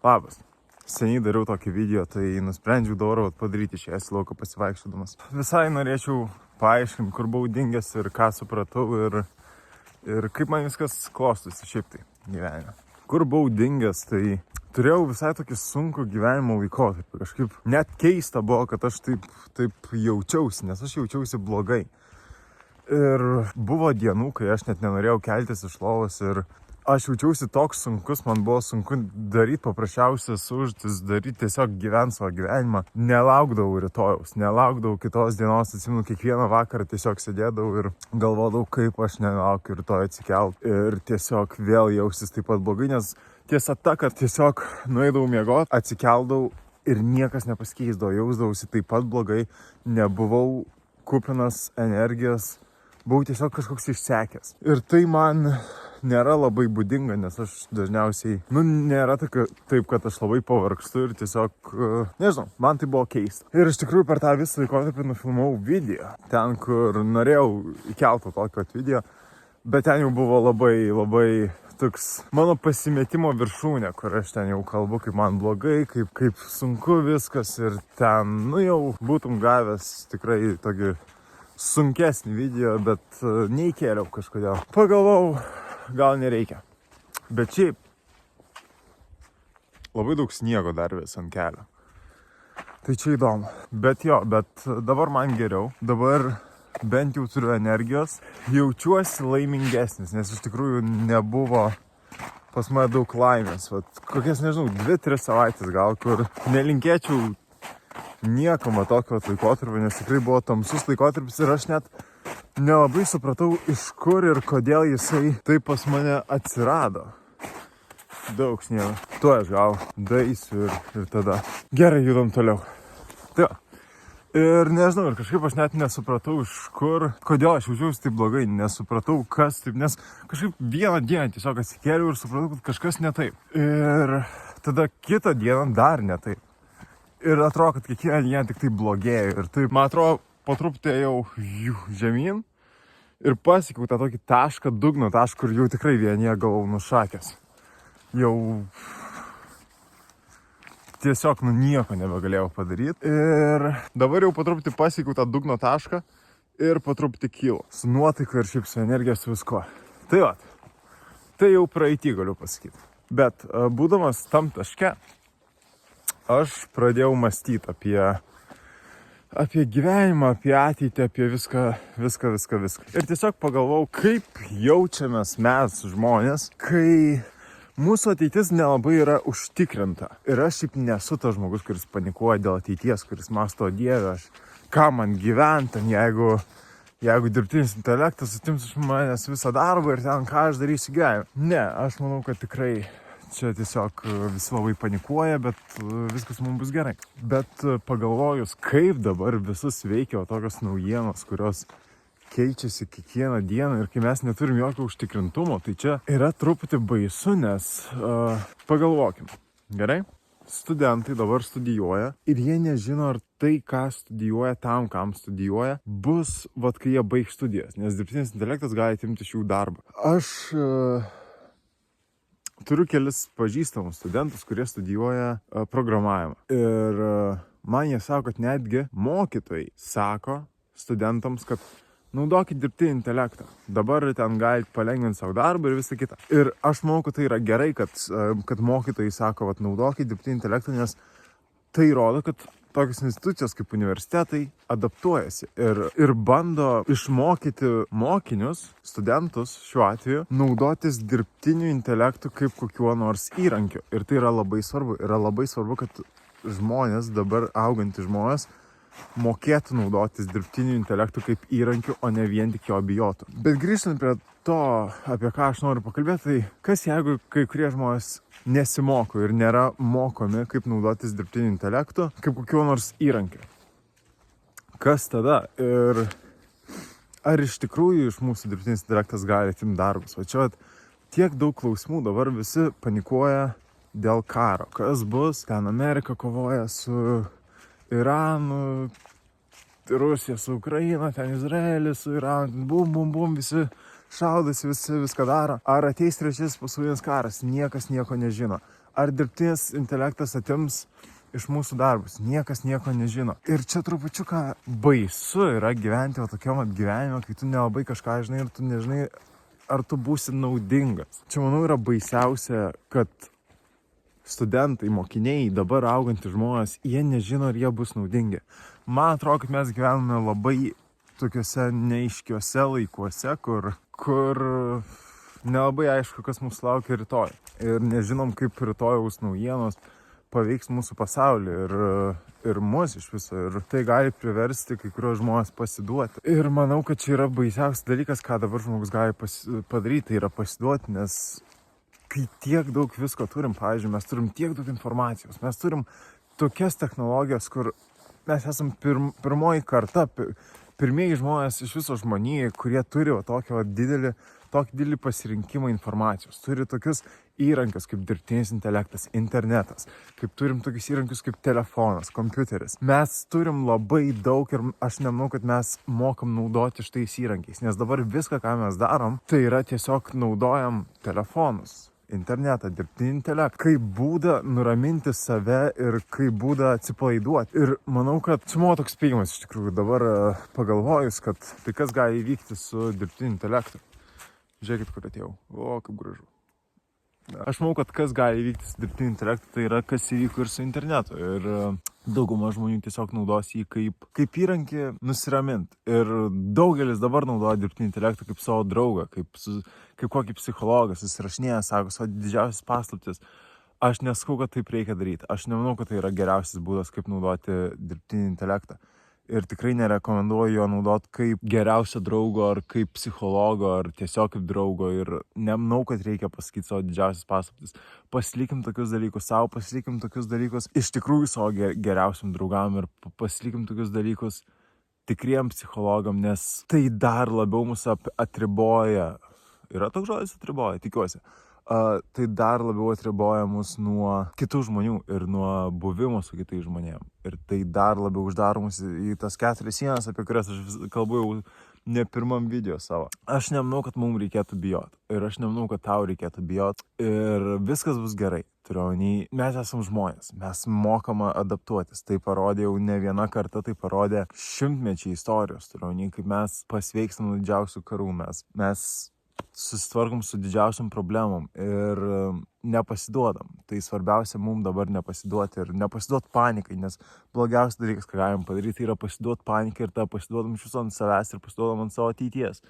Labas. Seniai dariau tokį video, tai nusprendžiau dabar padaryti išėjęs į lauką pasivaikščiodamas. Visai norėčiau paaiškinti, kur buvau dingęs ir ką supratau ir kaip man viskas klostosi šiaip tai gyvenime. Kur buvau dingęs, tai turėjau visai tokį sunkų gyvenimo laikotarpį. Kažkaip net keista buvo, kad aš taip jaučiausi, nes aš jaučiausi blogai. Ir buvo dienų, kai aš net nenorėjau keltis iš lovos ir aš jaučiausi toks sunkus, man buvo sunku daryti paprasčiausias užduotis, daryti tiesiog gyventi savo gyvenimą. Nelaukdavau rytojaus, nelaukdavau kitos dienos, atsimenu, kiekvieną vakarą tiesiog sėdėdavau ir galvodavau, kaip aš nelaukiu rytoj atsikelt ir tiesiog vėl jausis taip pat blogai, nes tiesa ta, kad tiesiog nueidavau miegoti, atsikeldavau ir niekas nepasikeisdavo, jausdavausi taip pat blogai, nebuvau kupinas energijos, buvau tiesiog kažkoks išsekęs. Ir tai man nėra labai būdinga, nes aš dažniausiai, nėra taip, kad aš labai pavargstu ir tiesiog, nežinau, man tai buvo keista. Ir iš tikrųjų per tą visą laikotarpį nufilmavau video, ten, kur norėjau įkelti tokio video, bet ten jau buvo labai toks mano pasimetimo viršūnė, kur aš ten jau kalbu, kaip man blogai, kaip sunku viskas ir ten, jau būtum gavęs tikrai tokį sunkesnį video, bet neįkėliau kažkodėl. Pagalvojau, gal nereikia. Bet šiaip labai daug sniego dar vis ant kelio. Tai čia įdomu. Bet dabar man geriau. Dabar bent jau turiu energijos. Jaučiuosi laimingesnis, nes iš tikrųjų nebuvo pas mane daug laimės. Kokias, nežinau, 2-3 savaitės gal, kur nelinkėčiau niekam tokio laikotarpio, nes tikrai buvo tamsus laikotarpis ir aš net nelabai supratau, iš kur ir kodėl jisai taip pas mane atsirado. Daug sniego. Tuo aš gal daeisiu ir tada. Gerai, judam toliau. Tai va. Ir nežinau, ir kažkaip aš net nesupratau, iš kur, kodėl aš jaučiausi taip blogai, nesupratau, kas taip, nes kažkaip vieną dieną tiesiog atsikėliau ir supratau, kad kažkas ne taip. Ir tada kitą dieną dar ne taip. Ir atrodo, kad kiekvieną dieną tik tai blogėjo. Ir taip, man atrodo, po truputį jau žemyn ir pasiekiau tą tokį tašką, dugno tašką, kur jau tikrai vienie gavau nušakęs. Jau tiesiog nieko nebegalėjau padaryti. Ir dabar jau po truputį pasiekiau tą dugno tašką ir po truputį kylu. Su nuotaika ir šiaip su energija, su visko. Tai va, tai jau praeitį galiu pasakyti. Bet būdamas tam taške, aš pradėjau mąstyti apie gyvenimą, apie ateitį, apie viską. Ir tiesiog pagalvojau, kaip jaučiamės mes žmonės, kai mūsų ateitis nelabai yra užtikrinta. Ir aš šiaip nesu tas žmogus, kuris panikuoja dėl ateities, kuris mąsto, Dieve, ką man gyventi, jeigu dirbtinis intelektas atims iš manęs visą darbą ir ten ką aš darysiu gyvenime. Ne, aš manau, kad tikrai čia tiesiog visi labai panikuoja, bet viskas mums bus gerai. Bet pagalvojus, kaip dabar visus veikia tokios naujienos, kurios keičiasi kiekvieną dieną ir kai mes neturim jokio užtikrintumo, tai čia yra truputį baisu, nes pagalvokim. Gerai? Studentai dabar studijuoja ir jie nežino, ar tai, ką studijuoja tam, kam studijuoja, bus, kai jie baigs studijas, nes dirbtinis intelektas gali atimti iš jų darbą. Aš turiu kelis pažįstamus studentus, kurie studijuoja programavimą. Ir man jie sako, kad netgi mokytojai sako studentams, kad naudokit dirbtinį intelektą. Dabar ten galite palengvinti savo darbą ir visą kitą. Ir aš manau, kad tai yra gerai, kad mokytojai sako, naudokit dirbtinį intelektą, nes tai rodo, kad tokios institucijos kaip universitetai adaptuojasi ir bando išmokyti mokinius, studentus šiuo atveju, naudotis dirbtiniu intelektu kaip kokiuo nors įrankiu. Ir tai yra labai svarbu. Yra labai svarbu, kad žmonės, dabar augantys žmonės, mokėtų naudotis dirbtiniu intelektu kaip įrankiu, o ne vien tik jo bijotų. Bet grįžtant prie to, apie ką aš noriu pakalbėti, tai kas jeigu kai kurie žmonės nesimoko ir nėra mokomi, kaip naudotis dirbtiniu intelektu, kaip kokiuo nors įrankiu. Kas tada? Ir ar iš tikrųjų iš mūsų dirbtinis intelektas gali atimti darbus? O čia tiek daug klausimų, dabar visi panikuoja dėl karo. Kas bus? Ten Amerika kovoja su Iranu, Rusija su Ukraina, ten Izraelis su Iranu, bum, visi šaudosi, visi viską daro. Ar ateis trečiasis pasaulinis karas? Niekas nieko nežino. ar dirbtinis intelektas atims iš mūsų darbus. Niekas nieko nežino. Ir čia trupučiuką baisu yra gyventi tokiam gyvenime, kai tu nelabai kažką žinai ir tu nežinai, ar tu būsi naudingas. Čia, manau, yra baisiausia, kad studentai, mokiniai, dabar augantys žmonės, jie nežino, ar jie bus naudingi. Man atrodo, kad mes gyvename labai tokiuose neaiškiuose laikuose, kur nelabai aišku, kas mūsų laukia rytoj. Ir nežinom, kaip rytojaus naujienos paveiks mūsų pasaulį ir mus iš viso. Ir tai gali priversti kai kurios žmonės pasiduoti. Ir manau, kad čia yra baisiausias dalykas, ką dabar žmogus gali padaryti, tai yra pasiduoti, nes kai tiek daug visko turim, pavyzdžiui, mes turim tiek daug informacijos, mes turim tokias technologijas, kur mes esam pirmoji karta, pirmieji žmonės iš viso žmonijai, kurie turi tokį didelį pasirinkimą informacijos, turi tokius įrankius kaip dirbtinis intelektas, internetas, kaip turim tokius įrankius kaip telefonas, kompiuteris. Mes turim labai daug ir aš nemanau, kad mes mokam naudoti šitais įrankiais, nes dabar viską, ką mes darom, tai yra tiesiog naudojam telefonus, internetą, dirbtinį intelektą, kaip būdą nuraminti save ir kaip būdą atsipalaiduoti. Ir manau, kad čia mano toks spėjimas iš tikrųjų dabar pagalvojus, kad tai kas gali įvykti su dirbtiniu intelektu. Žiūrėkit, kur atėjau. O, kaip gražu. Aš manau, kad kas gali įvykti su dirbtiniu intelektu, tai yra kas įvyko ir su internetu. Ir dauguma žmonių tiesiog naudos jį kaip įrankį nusiramint. Ir daugelis dabar naudoja dirbtinį intelektą kaip savo draugą, kaip kokį psichologą, susirašinėja, sako savo didžiausias paslaptis. Aš nesakau, kad taip reikia daryti. Aš nemanau, kad tai yra geriausias būdas, kaip naudoti dirbtinį intelektą. Ir tikrai nerekomenduoju jo naudoti kaip geriausio draugo, ar kaip psichologo, ar tiesiog kaip draugo. Ir nemanau, kad reikia pasakyti savo didžiausias paslaptis. Pasilikim tokius dalykus savo, pasilikim tokius dalykus iš tikrųjų savo geriausiam draugam ir pasilikim tokius dalykus tikriem psichologam, nes tai dar labiau mus atriboja. Yra toks žodis atriboja, tikiuosi. Tai dar labiau atriboja mus nuo kitų žmonių ir nuo buvimo su kitais žmonėm. Ir tai dar labiau uždaro mus į tas 4 sienas, apie kurias aš kalbu jau ne pirmam video savo. Aš nemanau, kad mums reikėtų bijoti. Ir aš nemanau, kad tau reikėtų bijoti. Ir viskas bus gerai. Mes esam žmonės. Mes mokama adaptuotis. Tai parodė jau ne viena karta, tai parodė šimtmečiai istorijos. Kaip mes pasveikstam nuo didžiausių karų. Mes susitvarkom su didžiausiam problemom ir nepasiduodam. Tai svarbiausia mums dabar nepasiduoti ir nepasiduoti panikai, nes blogiausias dalykas, ką galim padaryti, yra pasiduoti panikai ir tą pasiduodam iš viso ant savęs ir pasiduodam ant savo ateities.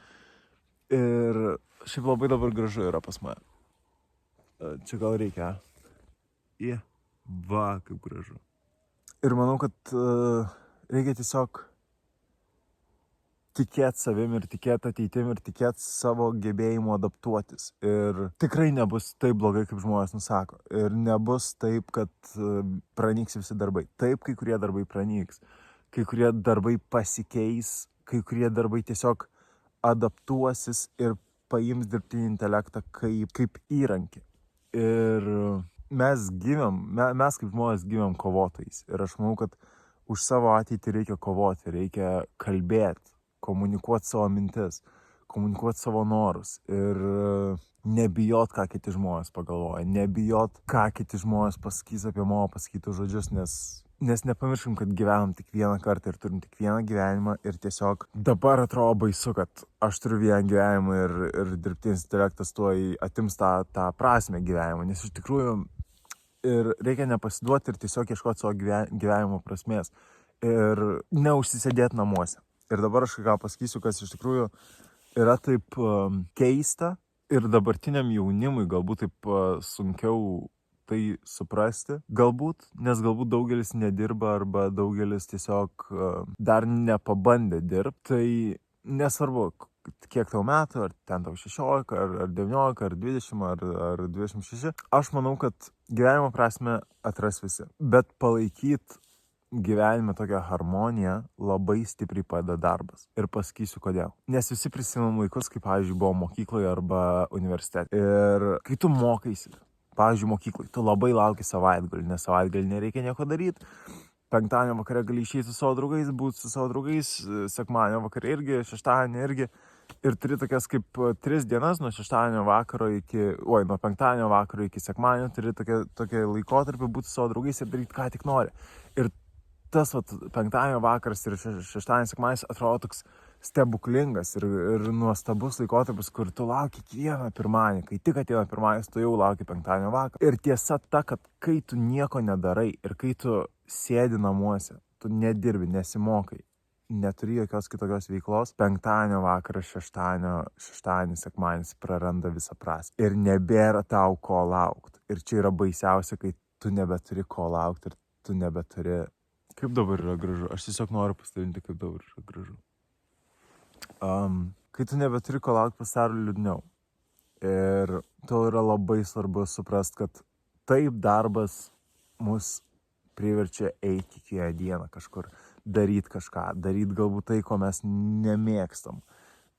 Ir šiaip labai dabar gražu yra pas mane. Čia gal reikia. Va, kaip gražu. Ir manau, kad reikia tiesiog tikėti savim ir tikėti ateitim ir tikėti savo gebėjimu adaptuotis. Ir tikrai nebus taip blogai, kaip žmonės nusako. Ir nebus taip, kad pranyks visi darbai. Taip, kai kurie darbai pranyks. Kai kurie darbai pasikeis. Kai kurie darbai tiesiog adaptuosis ir paims dirbtinį intelektą kaip įrankį. Ir mes kaip žmonės gimėm kovotojais. Ir aš manau, kad už savo ateitį reikia kovoti, reikia kalbėti, komunikuoti savo mintis, komunikuoti savo norus ir nebijot, ką kiti žmonės pagalvoja, nebijot, ką kiti žmonės pasakys apie mano pasakytus žodžius, nes nepamirškim, kad gyvenam tik vieną kartą ir turim tik vieną gyvenimą ir tiesiog dabar atrodo baisu, kad aš turiu vieną gyvenimą ir dirbtinis intelektas tuoj atims tą prasmę gyvenimą, nes iš tikrųjų ir reikia nepasiduoti ir tiesiog ieškoti savo gyvenimo prasmės ir neužsisėdėti namuose. Ir dabar aš ką pasakysiu, kas iš tikrųjų yra taip keista ir dabartiniam jaunimui galbūt taip sunkiau tai suprasti. Galbūt, nes galbūt daugelis nedirba arba daugelis tiesiog dar nepabandė dirbti. Tai nesvarbu, kiek tau metų, ar ten tau 16, ar 19, ar 20, ar 26. Aš manau, kad gyvenimo prasme atras visi. Bet palaikyti gyvenime tokią harmoniją labai stipriai padeda darbas. Ir pasakysiu kodėl. Nes visi prisimam laikus, kaip, pavyzdžiui, buvo mokykloje arba universitete. Ir kai tu mokaisi, pavyzdžiui, mokykloje, tu labai lauki savaitgalį, nes savaitgalį nereikia nieko daryti. Penktadienio vakare gali išeiti su savo draugais, būti su savo draugais, sekmadienio vakare irgi, šeštadienį irgi. ir turi tokias kaip 3 dienas nuo šeštadienio vakaro nuo penktadienio vakaro iki sekmadienio, turi tokie laikotarpį būti savo draugais ir daryti ką tik nori. Ir tas penktadienio vakaras ir šeštadienis sekmadienis atrodo toks stebuklingas ir nuostabus laikotarpis, kur tu lauki kiekvieną pirmadienį, kai tik ateina pirmadienis, tu jau lauki penktadienio vakarą. Ir tiesa ta, kad kai tu nieko nedarai ir kai tu sėdi namuose, tu nedirbi, nesimokai, neturi jokios kitokios veiklos, penktadienio vakaras, šeštadienis, sekmadienis praranda visą prasmę. Ir nebėra tau ko laukti. Ir čia yra baisiausia, kai tu nebeturi ko laukti ir tu nebeturi... Kaip dabar yra gražu? Aš tiesiog noriu pasidalinti, kaip dabar yra gražu. Kai tu nebeturi ko laukti, pasidaro liūdniau. Ir to yra labai svarbu suprasti, kad taip darbas mus priverčia eiti kiekvieną dieną kažkur, daryti kažką, daryti galbūt tai, ko mes nemėgstam.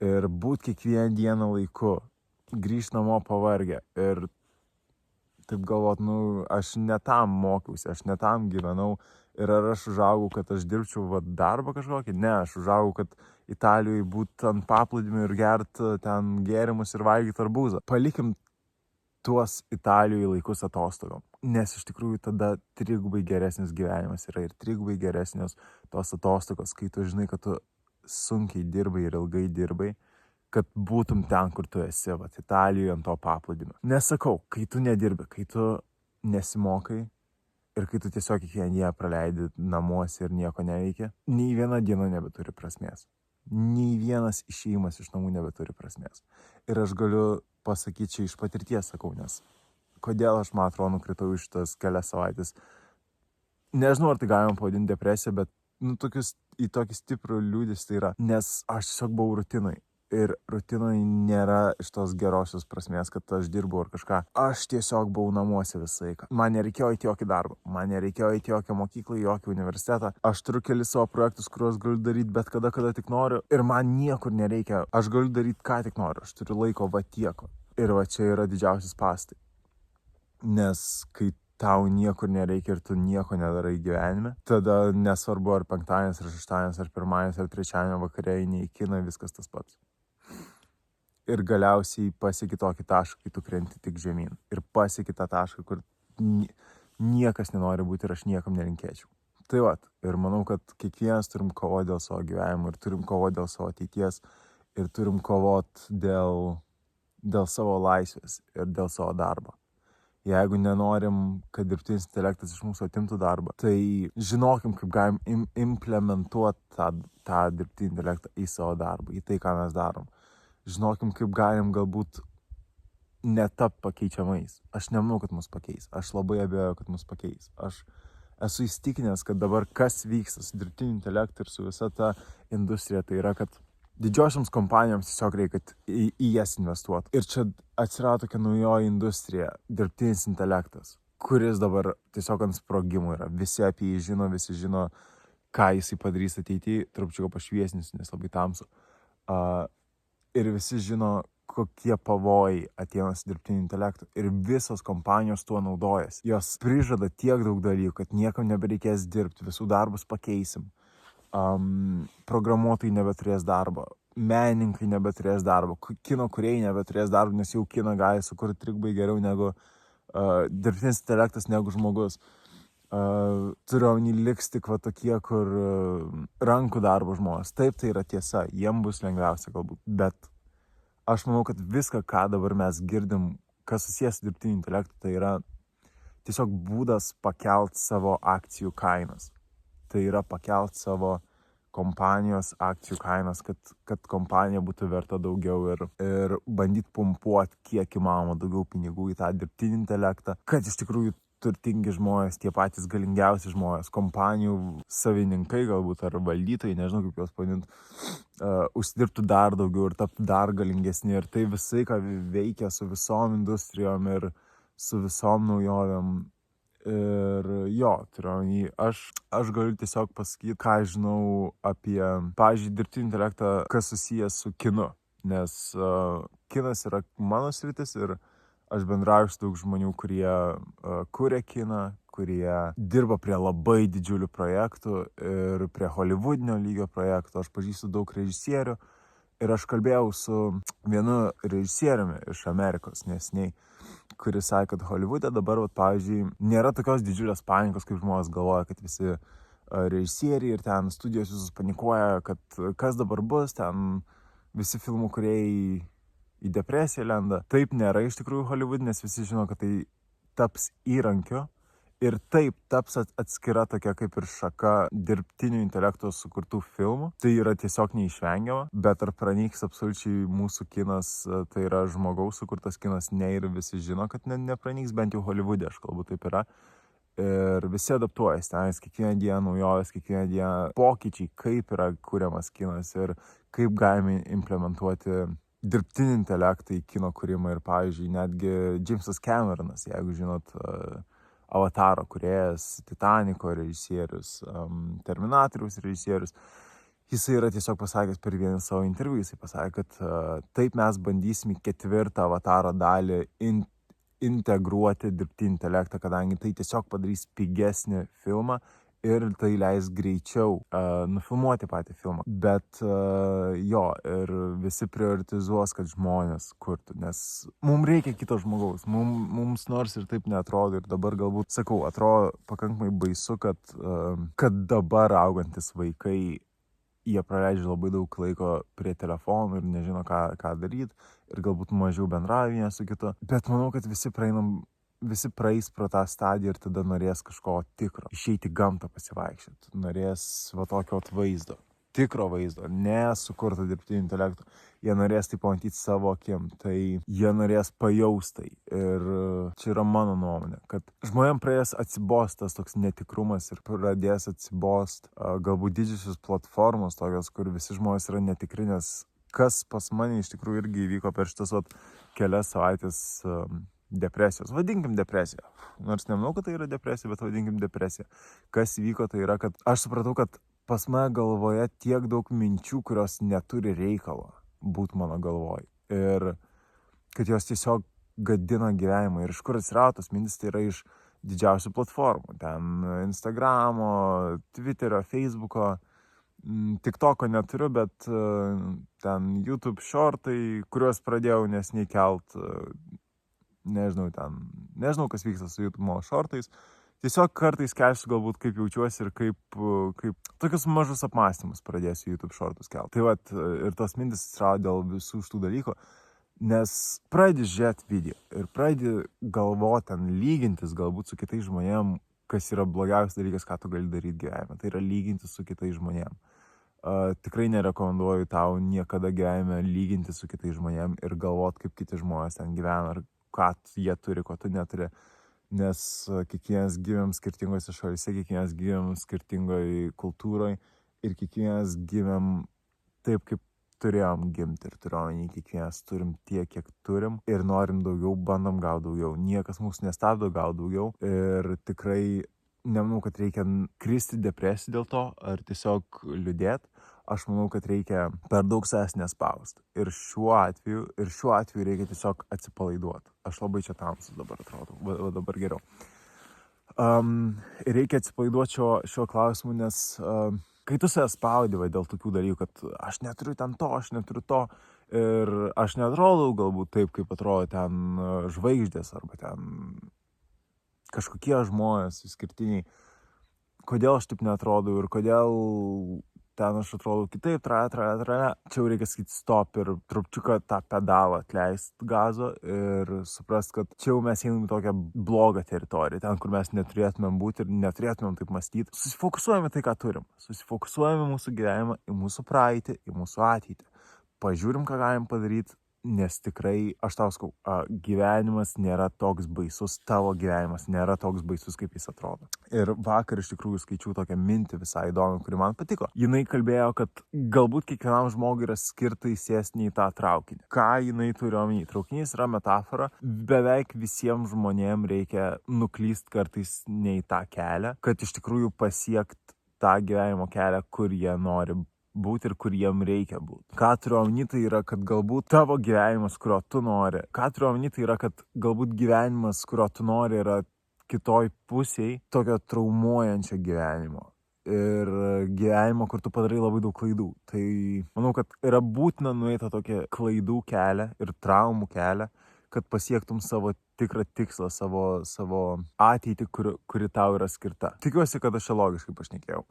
Ir būti kiekvieną dieną laiku, grįžti namo pavargę. Ir taip galvot, aš ne tam mokiausi, aš ne tam gyvenau. Ir ar aš užaugau, kad aš dirbčiau darbą kažkokį? Ne, aš užaugau, kad Italijoje būti ant paplūdimių ir gerti ten gėrimus ir valgyti arbūzą. Palikim tuos Italijoje laikus atostogom, nes iš tikrųjų tada trigubai geresnis gyvenimas yra ir trigubai geresnios tos atostogos, kai tu žinai, kad tu sunkiai dirbai ir ilgai dirbai, kad būtum ten, kur tu esi, Italijoje ant to paplūdimio. Nesakau, kai tu nedirbi, kai tu nesimokai ir kai tu tiesiog kiekvieną dieną praleidi namuose ir nieko neveikia, nei viena diena nebeturi prasmės. Nei vienas išėjimas iš namų nebeturi prasmės. Ir aš galiu pasakyti čia iš patirties, sakau, nes kodėl aš, man atrodo, nukritau iš tas kelias savaitės. Nežinau, ar tai galima pavadinti depresiją, bet į tokį stiprų liūdesį tai yra, nes aš tiesiog buvau rutinai. Ir rutinai nėra iš tos gerosios prasmės, kad aš dirbu ar kažką. Aš tiesiog buvau namuose visą laiką. Man nereikėjo eiti jokį darbą, man nereikėjo eiti jokią mokyklą, jokį universitetą. Aš turiu kelis savo projektus, kuriuos galiu daryti bet kada tik noriu. Ir man niekur nereikia. Aš galiu daryti ką tik noriu. Aš turiu laiko tieko. Ir čia yra didžiausias spąstai. Nes kai tau niekur nereikia ir tu nieko nedarai gyvenime, tada nesvarbu ar penktadienis, ar šeštadienis, ar pirmadienis, ar trečiadienio vakare eini į kiną, viskas tas pats. Ir galiausiai pasieki tokį tašką, kai tu krenti tik žemyn. Ir pasieki tą tašką, kur niekas nenori būti ir aš niekam nelinkėčiau. Tai ir manau, kad kiekvienas turim kovoti dėl savo gyvenimo ir turim kovoti dėl savo ateities ir turim kovoti dėl savo laisvės ir dėl savo darbo. Jeigu nenorim, kad dirbtinis intelektas iš mūsų atimtų darbą, tai žinokim, kaip galim implementuoti tą dirbtinį intelektą į savo darbą, į tai, ką mes darom. Žinokim, kaip galim galbūt netapti pakeičiamais. Aš nemanau, kad mus pakeis. Aš labai abejoju, kad mus pakeis. Aš esu įstikinęs, kad dabar kas vyksta su dirbtiniu intelektu ir su visa ta industrija, tai yra, kad didžiosioms kompanijoms tiesiog reikia, kad į jas investuotų. Ir čia atsirado tokia naujoji industrija, dirbtinis intelektas, kuris dabar tiesiog ant sprogimų yra. Visi apie jį žino, visi žino, ką jisai padarys ateityje, trupčiuką pašviesnis, nes labai tamsu. Ir visi žino, kokie pavojai ateina su dirbtiniu intelektu. Ir visos kompanijos tuo naudojasi. Jos prižada tiek daug dalykų, kad niekam nebereikės dirbti, visų darbus pakeisim. Programuotojai nebeturės darbo, menininkai nebeturės darbo, kino kūrėjai nebeturės darbo, nes jau kiną gali sukurti trigubai geriau negu dirbtinis intelektas, negu žmogus. Turiu omeny liks tik tokie, kur rankų darbo žmonės. Taip, tai yra tiesa, jiem bus lengviausia galbūt, bet aš manau, kad viską, ką dabar mes girdim, kas susijęs su dirbtiniu intelektu, tai yra tiesiog būdas pakelt savo akcijų kainas. Tai yra pakelt savo kompanijos akcijų kainas, kad kompanija būtų verta daugiau ir bandyti pumpuoti kiek įmanoma daugiau pinigų į tą dirbtinį intelektą, kad iš tikrųjų turtingi žmonės, tie patys galingiausi žmonės, kompanijų savininkai galbūt ar valdytojai, nežinau kaip juos pavadinti, užsidirbtų dar daugiau ir taptų dar galingesni. Ir tai visai, ką veikia su visom industrijom ir su visom naujovėm. Ir aš galiu tiesiog pasakyti, ką žinau apie, pavyzdžiui, dirbtinį intelektą, kas susijęs su kinu. Nes kinas yra mano sritis ir aš bendrauju su daug žmonių, kurie kuria kiną, kurie dirba prie labai didžiulių projektų ir prie hollywoodinio lygio projektų. Aš pažįstu daug režisierių Ir aš kalbėjau su vienu režisieriumi iš Amerikos neseniai, kuris sakė, kad Holivude dabar, pavyzdžiui, nėra tokios didžiulės panikos, kaip žmonės galvoja, kad visi režisieriai ir ten studijos visus panikuoja, kad kas dabar bus, ten visi filmų kūrėjai į depresiją lenda. Taip nėra iš tikrųjų Holivude, nes visi žino, kad tai taps įrankiu ir taip taps atskira tokia kaip ir šaka dirbtinio intelekto sukurtų filmų. Tai yra tiesiog neišvengiama, bet ar pranyks absoliučiai mūsų kinas, tai yra žmogaus sukurtas kinas, ne, ir visi žino, kad nepranyks, bent jau Holivude, aš kalbu, taip yra. Ir visi adaptuojasi, tenais kiekvieną dieną naujovės, kiekvieną dieną pokyčiai, kaip yra kuriamas kinas ir kaip galime implementuoti dirbtinį intelektą į kino kūrimą. Ir pavyzdžiui, netgi Jamesas Cameronas, jeigu žinot, Avataro kūrėjas, Titaniko režisierius, Terminatoriaus režisierius, jisai yra tiesiog pasakęs per vieną savo interviu, jisai pasakė, kad taip mes bandysime 4 Avataro dalį integruoti dirbtinį intelektą, kadangi tai tiesiog padarys pigesnį filmą ir tai leis greičiau nufilmuoti patį filmą. Bet jo, ir visi prioritizuos, kad žmonės kurtų, nes mums reikia kito žmogaus, mums nors ir taip neatrodo, ir dabar galbūt, sakau, atrodo pakankamai baisu, kad dabar augantis vaikai, jie praleidžia labai daug laiko prie telefonų ir nežino, ką daryti, ir galbūt mažiau bendrauja vienas su kitu. Bet manau, kad visi praeis pro tą stadiją ir tada norės kažko tikro. Išeiti į gamtą pasivaikščioti. Norės va tokio vaizdo. Tikro vaizdo, ne sukurto dirbtinio intelekto. Jie norės tai pamatyti savo akim, tai jie norės pajaustai. Ir čia yra mano nuomonė, kad žmonėm pradės atsibost tas toks netikrumas ir pradės atsibost galbūt didžiosios platformos tokios, kur visi žmonės yra netikri, nes kas pas mane iš tikrųjų irgi įvyko per šitas kelias savaitės depresijos. Vadinkim depresiją. Nors nemanau, kad tai yra depresija, bet vadinkim depresiją. Kas įvyko, tai yra, kad aš supratau, kad pas mane galvoje tiek daug minčių, kurios neturi reikalo būt mano galvoj. Ir kad jos tiesiog gadina gyvenimą. Ir iš kur atsirado tos mintis, tai yra iš didžiausių platformų. Ten Instagramo, Twitterio, Facebooko, TikToko neturiu, bet ten YouTube shortai, kuriuos pradėjau neseniai kelt, nežinau, kas vyksta su YouTube shortais. Tiesiog kartais kelsiu galbūt kaip jaučiuosi ir kaip tokius mažus apmąstymus pradėsiu YouTube shortus kelt. Tai vat, ir tos mintis atsirado dėl visų šitų dalykų, nes pradedi žiūrėti video ir pradedi galvoti ten lygintis galbūt su kitais žmonėm, kas yra blogiausias dalykas, ką tu gali daryti gyvenime. Tai yra lygintis su kitais žmonėm. Tikrai nerekomenduoju tau niekada gyvenime lyginti su kitais žmonėm ir galvoti, kaip kiti žmonės ten gyvena, ar ką jie turi, ko tu neturi. Nes kiekvienas gyvėm skirtingose šalyse, kiekvienas gyvėm skirtingoje kultūroje ir kiekvienas gyvėm taip, kaip turėjom gimti. Ir turiuomenį, kiekvienas turim tiek, kiek turim ir norim daugiau, bandom gauti daugiau. Niekas mūsų nestabdo gauti daugiau ir tikrai nemanau, kad reikia kristi depresiją dėl to ar tiesiog liūdėti. Aš manau, kad reikia per daug savęs nespaust. Ir šiuo atveju reikia tiesiog atsipalaiduoti. Aš labai čia tamsus dabar atrodo, dabar geriau. Reikia atsipalaiduoti šiuo klausimu, nes kai tu savęs spaudi dėl tokių dalykų, kad aš neturiu ten to, aš neturiu to ir aš neatrodau galbūt taip, kaip atrodo ten žvaigždės arba ten kažkokie žmonės skirtiniai. Kodėl aš taip neatrodau ir kodėl ten aš atrodau kitaip, čia jau reikia sakyti stop ir trupčiuką tą pedalą atleist gazo ir suprast, kad čia jau mes einam į tokią blogą teritoriją, ten, kur mes neturėtumėm būti ir neturėtumėm taip mąstyti. Susifokusuojame tai, ką turim. Susifokusuojame mūsų gyvenimą, į mūsų praeitį, į mūsų ateitį. Pažiūrim, ką galim padaryti, nes tikrai, aš tau sakau, gyvenimas nėra toks baisus, tavo gyvenimas nėra toks baisus, kaip jis atrodo. Ir vakar iš tikrųjų skaičiau tokią mintį visai įdomią, kuri man patiko. Jinai kalbėjo, kad galbūt kiekvienam žmogui yra skirta įsėsti į tą traukinį. Ką jinai turi omeny? Traukinys yra metafora, beveik visiems žmonėms reikia nuklyst kartais ne į tą kelią, kad iš tikrųjų pasiekt tą gyvenimo kelią, kur jie nori būti ir kur jiem reikia būti. Ką turiu omeny, tai yra, kad galbūt tavo gyvenimas, kurio tu nori, tai yra, kad galbūt gyvenimas, kurio tu nori, yra kitoj pusėj tokio traumuojančio gyvenimo. ir gyvenimo, kur tu padarai labai daug klaidų. Tai manau, kad yra būtina nueiti tokią klaidų kelią ir traumų kelią, kad pasiektum savo tikrą tikslą, savo ateitį, kuri tau yra skirta. Tikiuosi, kad aš čia logiškai pašnekėjau.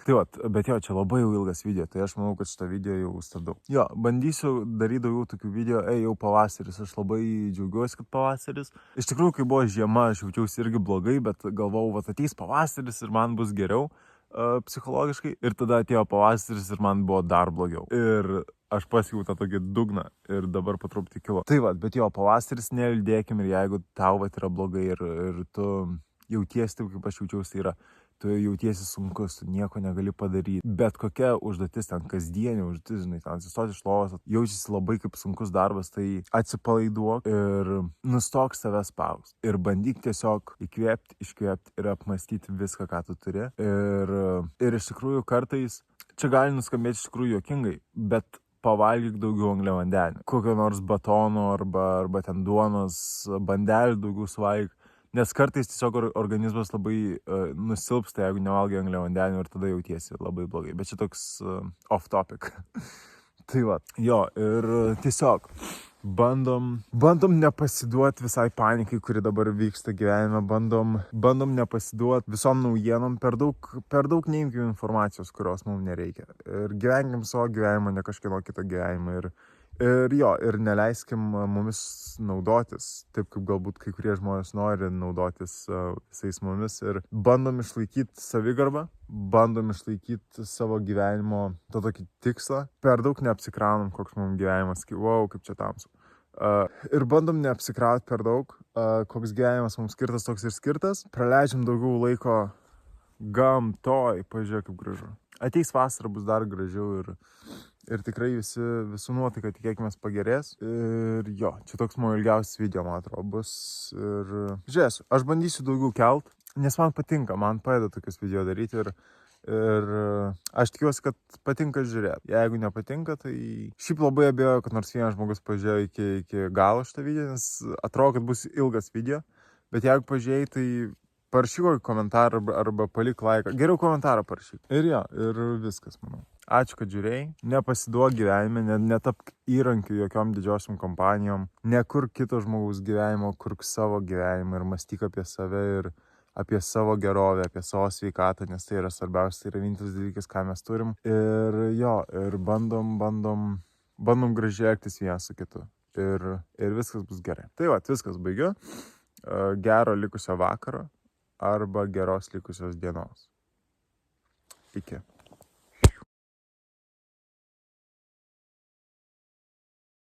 Tai va, bet jo, čia labai jau ilgas video, tai aš manau, kad šitą video jau stabdau. Jo, bandysiu daryti daugiau tokių video, jau pavasaris, aš labai džiaugiuosi, kad pavasaris. Iš tikrųjų, kai buvo žiema, aš jaučiausi irgi blogai, bet galvojau, va, ateis pavasaris ir man bus geriau psichologiškai. Ir tada atėjo pavasaris ir man buvo dar blogiau. Ir aš pasijau tą tokį dugną ir dabar patruputį kilo. Tai va, bet jo, pavasaris neliūdėkim ir jeigu tau va yra blogai ir tu jautiesi taip, kaip aš jaučiausi, tai yra tu jautiesi sunkus, tu nieko negali padaryti. Bet kokia užduotis ten, kasdienė užduotis, žinai, ten atsistoti iš lovos, jaučiasi labai kaip sunkus darbas, tai atsipalaiduok ir nustok save spaust. Ir bandyk tiesiog įkvėpti, iškvėpti ir apmastyti viską, ką tu turi. Ir iš tikrųjų kartais, čia gali nuskambėti iš tikrųjų juokingai, bet pavalgyk daugiau angliavandenių. Kokio nors batono arba ten duonos bandelių daugiau suvalgyk. Nes kartais tiesiog organizmas labai nusilpsta, jeigu nevalgai angliavandenių ir tada jautiesi labai blogai. Bet čia toks off topic. Tai va, jo, ir tiesiog bandom nepasiduoti visai panikai, kuri dabar vyksta gyvenime, bandom nepasiduoti visom naujienom, per daug neimkim informacijos, kurios mums nereikia. Ir gyvenkim savo gyvenimą, ne kažkieno kito gyvenimą. Ir jo, ir neleiskim mumis naudotis, taip kaip galbūt kai kurie žmonės nori naudotis visais mumis. Ir bandom išlaikyti savigarbą, bandom išlaikyti savo gyvenimo tą tokį tikslą. Per daug neapsikraunam, koks mums gyvenimas, wow, kaip čia tamsu. Ir bandom neapsikrauti per daug, koks gyvenimas mums skirtas, toks ir skirtas. Praleidžiam daugiau laiko gamtoj, pažiūrėk kaip gražu. Ateis vasara, bus dar gražiau ir tikrai visų nuotaika tikėkime pagerės. Ir jo, čia toks mano ilgiausias video, man atrodo, bus. Ir žiūrėsiu, aš bandysiu daugiau kelt, nes man patinka, man padeda tokius video daryti ir aš tikiuosi, kad patinka žiūrėti. Jeigu nepatinka, tai šiaip labai abejoju, kad nors vienas žmogus pažiūrėjo iki galo šitą video, nes atrodo, kad bus ilgas video, bet jeigu pažiūrėjai, tai parašyk kokį komentarą arba palik laiką. Geriau komentarą parašyk. Ir jo, ir viskas, manau. Ačiū, kad žiūrėjai. Nepasiduok gyvenime, netapk įrankiu jokiom didžiosiom kompanijom. Nekurk kito žmogaus gyvenimo, kurk savo gyvenimą ir mąstyk apie save ir apie savo gerovę, apie savo sveikatą, nes tai yra svarbiausia, tai yra vienintelis dalykas, ką mes turim. Ir jo, ir bandom gražiai elgtis vienas su kitu. Ir viskas bus gerai. Tai va, viskas baigiu. Gero likusio vakaro arba geros likusios dienos. Iki.